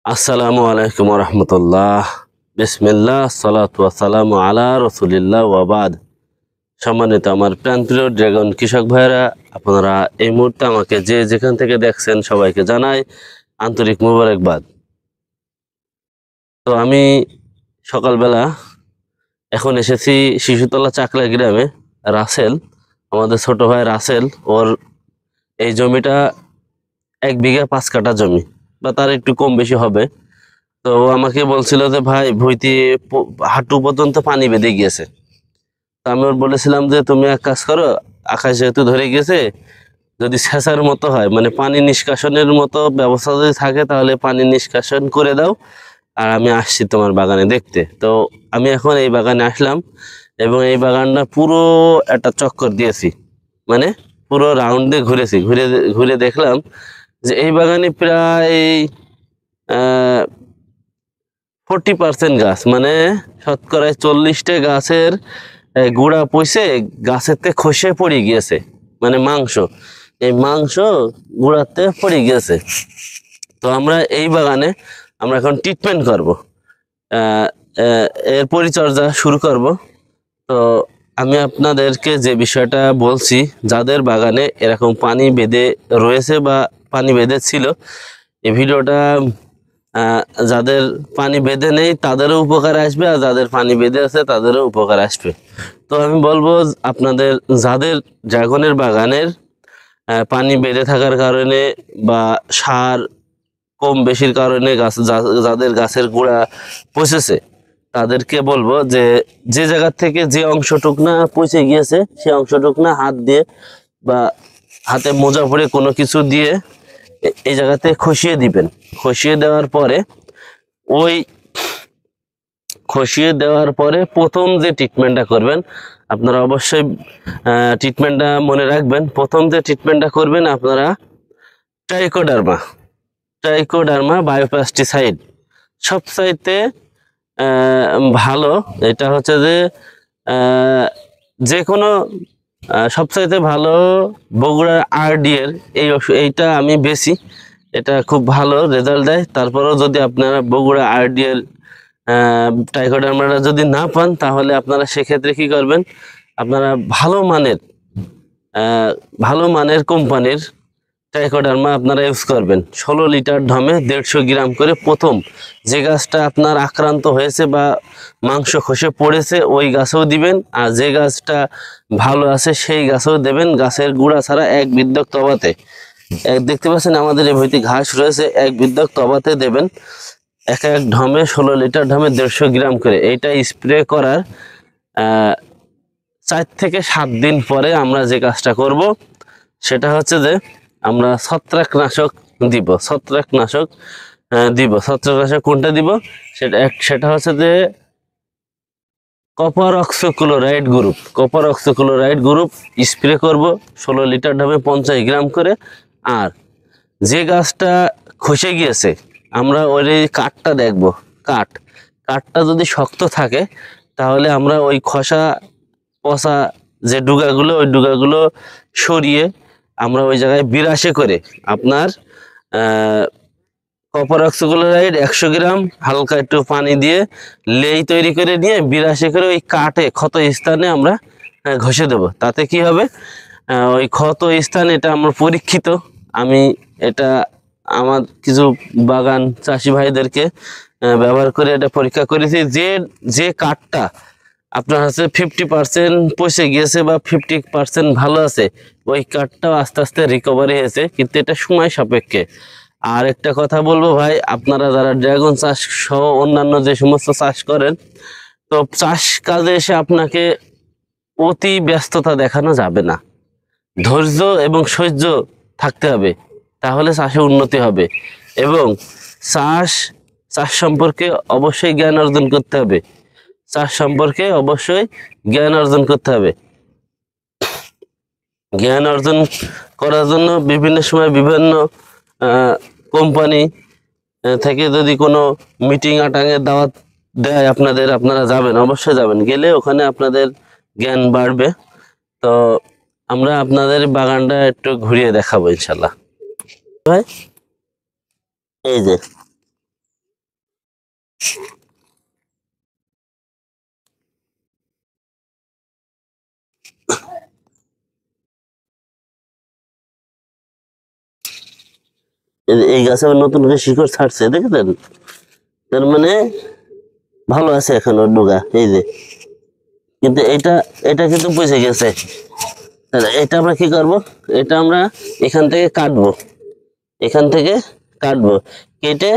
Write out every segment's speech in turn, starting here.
আসসালামু আলাইকুম রহমতুল্লাহ। বিসমিল্লাহ, সালাতু ওয়াসসালামু আলা রসুলিল্লাহ ওয়াবাদ। সম্মানিত আমার প্রাণপ্রিয় ড্রাগন কৃষক ভাইরা, আপনারা এই মুহূর্তে আমাকে যে যেখান থেকে দেখছেন সবাইকে জানাই আন্তরিক মুবারকবাদ। তো আমি সকালবেলা এখন এসেছি শিশুতলা চাকলা গ্রামে। রাসেল, আমাদের ছোট ভাই রাসেল, ওর এই জমিটা 1 বিঘা 5 কাঠা জমি বা তার একটু কম বেশি হবে। তো ও আমাকে বলছিল যে ভাই ভুঁইতে হাঁটু পর্যন্ত পানি বেঁধে গিয়েছে। তো আমি ওর বলেছিলাম যে তুমি এক কাজ করো, আকাশ যেহেতু ধরে গেছে, যদি সেচার মতো হয় মানে পানি নিষ্কাশনের মতো ব্যবস্থা যদি থাকে তাহলে পানি নিষ্কাশন করে দাও, আর আমি আসছি তোমার বাগানে দেখতে। তো আমি এখন এই বাগানে আসলাম এবং এই বাগানটা পুরো একটা চক্কর দিয়েছি, মানে পুরো রাউন্ড দিয়ে ঘুরেছি। ঘুরে ঘুরে দেখলাম যে এই বাগানে প্রায় 40% গাছ, মানে শতকরায় 40টা গাছের গুঁড়া পচে গাছেতে খসে পড়ে গিয়েছে, মানে মাংস, এই মাংস গুঁড়াতে পড়ে গিয়েছে। তো আমরা এই বাগানে আমরা এখন ট্রিটমেন্ট করব, এর পরিচর্যা শুরু করব। তো আমি আপনাদেরকে যে বিষয়টা বলছি, যাদের বাগানে এরকম পানি বেঁধে রয়েছে বা পানি বেঁধে ছিল, এই ভিডিওটা যাদের পানি বেঁধে নেই তাদেরও উপকার আসবে, আর যাদের পানি বেঁধে আছে তাদেরও উপকার আসবে। তো আমি বলবো আপনাদের যাদের ড্রাগনের বাগানের পানি বেঁধে থাকার কারণে বা সার কম বেশির কারণে গাছ যাদের গাছের গোড়া পচেছে, তাদেরকে বলবো যে যে জায়গা থেকে যে অংশটুক না পচে গিয়েছে সেই অংশটুক না হাত দিয়ে বা হাতে মোজা পরে কোনো কিছু দিয়ে এই জায়গাতে খসিয়ে দিবেন। খসিয়ে দেওয়ার পরে ওই খসিয়ে দেওয়ার পরে প্রথম যে ট্রিটমেন্টটা করবেন, আপনারা অবশ্যই ট্রিটমেন্টটা মনে রাখবেন। প্রথম যে ট্রিটমেন্টটা করবেন আপনারা ট্রাইকোডার্মা, ট্রাইকোডার্মা বায়োপেস্টিসাইড সবচাইতে ভালো। এটা হচ্ছে যে যে কোনো সবচাইতে ভালো বগুড়ার আরডিএর এইটা আমি বেশি, এটা খুব ভালো রেজাল্ট দেয়। তারপরেও যদি আপনারা বগুড়া আরডিএর ট্রাইকোডার্মাটা যদি না পান, তাহলে আপনারা সেক্ষেত্রে কি করবেন, আপনারা ভালো মানের কোম্পানির ট্রাইকোডার্মা আপনারা ইউজ করবেন। 16 লিটার ঢমে 150 গ্রাম করে প্রথম যে গাছটা আপনার আক্রান্ত হয়েছে বা মাংস খসে পড়েছে ওই গাছেও দিবেন, আর যে গাছটা ভালো আছে সেই গাছেও দেবেন। গাছের গুঁড়া ছাড়া এক বিদ্যক তবাতে, দেখতে পাচ্ছেন আমাদের এই ভইতে ঘাস রয়েছে, এক বিদ্যক তবাতে দেবেন। এক এক ঢমে 16 লিটার ঢমে 150 গ্রাম করে। এইটা স্প্রে করার 4 থেকে 7 দিন পরে আমরা যে কাজটা করব সেটা হচ্ছে যে আমরা ছত্রাকনাশক দিব। ছত্রাকনাশক কোনটা দিব, সেটা হচ্ছে যে কপার অক্সোক্লোরাইড গ্রুপ স্প্রে করব 16 লিটার ঢাবে 50 গ্রাম করে। আর যে গাছটা খসে গিয়েছে আমরা ওই কাঠটা দেখব, কাঠটা যদি শক্ত থাকে তাহলে আমরা ওই খসা পচা যে ডুগাগুলো, ওই ডুগাগুলো সরিয়ে আমরা ওই জায়গায় বিরাশে করে আপনার কপার অক্সিক্লোরাইড 100 গ্রাম হালকা একটু পানি দিয়ে লেই তৈরি করে নিয়ে বিরাশে করে ওই কাটে ক্ষত স্থানে আমরা ঘষে দেব। তাতে কি হবে, ওই ক্ষত স্থান, এটা আমরা পরীক্ষিত, আমি এটা আমার কিছু বাগান চাষি ভাইদেরকে ব্যবহার করে এটা পরীক্ষা করেছি। যে কাঠটা আপনার হচ্ছে 50% পচে গিয়েছে বা 50% ভালো আছে, ওই কাঠটাও আস্তে আস্তে রিকভারি হয়েছে, কিন্তু এটা সময় সাপেক্ষে। আর একটা কথা বলবো ভাই, আপনারা যারা ড্রাগন চাষ সহ অন্যান্য যে সমস্ত চাষ করেন, তো চাষ কাজে এসে আপনাকে অতি ব্যস্ততা দেখানো যাবে না, ধৈর্য এবং সহ্য থাকতে হবে, তাহলে চাষে উন্নতি হবে। এবং চাষ সম্পর্কে অবশ্যই জ্ঞান অর্জন করতে হবে, জ্ঞান অর্জন করার জন্য বিভিন্ন সময় বিভিন্ন কোম্পানি থেকে যদি কোনো মিটিং আটাঙের দাওয়াত দেয় আপনারা যাবেন, অবশ্যই যাবেন, গেলে ওখানে আপনাদের জ্ঞান বাড়বে। তো আমরা আপনাদের বাগানটা একটু ঘুরিয়ে দেখাবো ইনশাল্লাহ। ভাই এই যে এই গাছে আবার নতুন করে শিকড় ছাড়ছে, দেখেছেন? তার মানে ভালো আছে এখন ওর ডোগা, এই যে। কিন্তু এটা এটা কিন্তু পচে গেছে। তাহলে এটা আমরা কি করব? এটা আমরা এখান থেকে কাটবো, এখান থেকে কাটবো, কেটে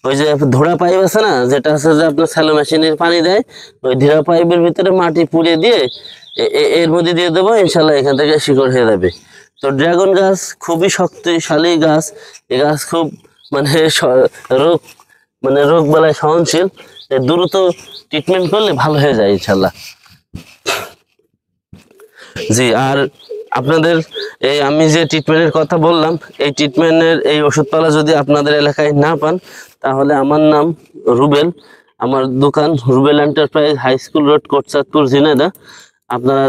ওই যে ধোড়া পাইপ আছে না, যেটা আছে যে আপনার স্যালো মেশিনের পানি দেয়, ওই ধোড়া পাইপের ভিতরে মাটি পুড়ে দিয়ে এর মধ্যে দিয়ে দেবো, ইনশাল্লাহ এখান থেকে শিকড় হয়ে যাবে। তো ড্রাগন গাছ খুবই শক্তিশালী গাছ। এই গাছ খুব মানে রোগ রোগ বালায় সহনশীল। দ্রুত ট্রিটমেন্ট করলে ভালো হয়ে যায় ইনশাল্লাহ। জি, আর আপনাদের এই আমি যে ট্রিটমেন্টের কথা বললাম, এই ট্রিটমেন্টের এই ওষুধপালা যদি আপনাদের এলাকায় না পান, তাহলে আমার নাম রুবেল, আমার দোকান Rubel enterprise, high school road, Kotchandpur, Jhenaidah. আপনারা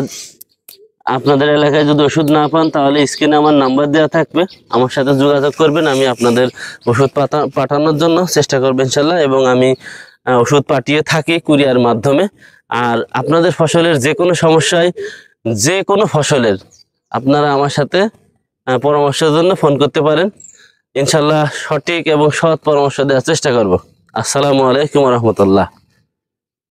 আপনাদের এলাকায় যদি ওষুধ না পান, তাহলে স্ক্রিনে আমার নাম্বার দেওয়া থাকবে, আমার সাথে যোগাযোগ করবেন। আমি আপনাদের ওষুধ পাঠানোর জন্য চেষ্টা করবেন ইনশাল্লাহ, এবং আমি ওষুধ পাঠিয়ে থাকি কুরিয়ার মাধ্যমে। আর আপনাদের ফসলের যে কোনো সমস্যায়, যে কোনো ফসলের, আপনারা আমার সাথে পরামর্শের জন্য ফোন করতে পারেন। ইনশাল্লাহ সঠিক এবং সৎ পরামর্শ দেওয়ার চেষ্টা করব। আসসালামু আলাইকুম রহমতুল্লাহ।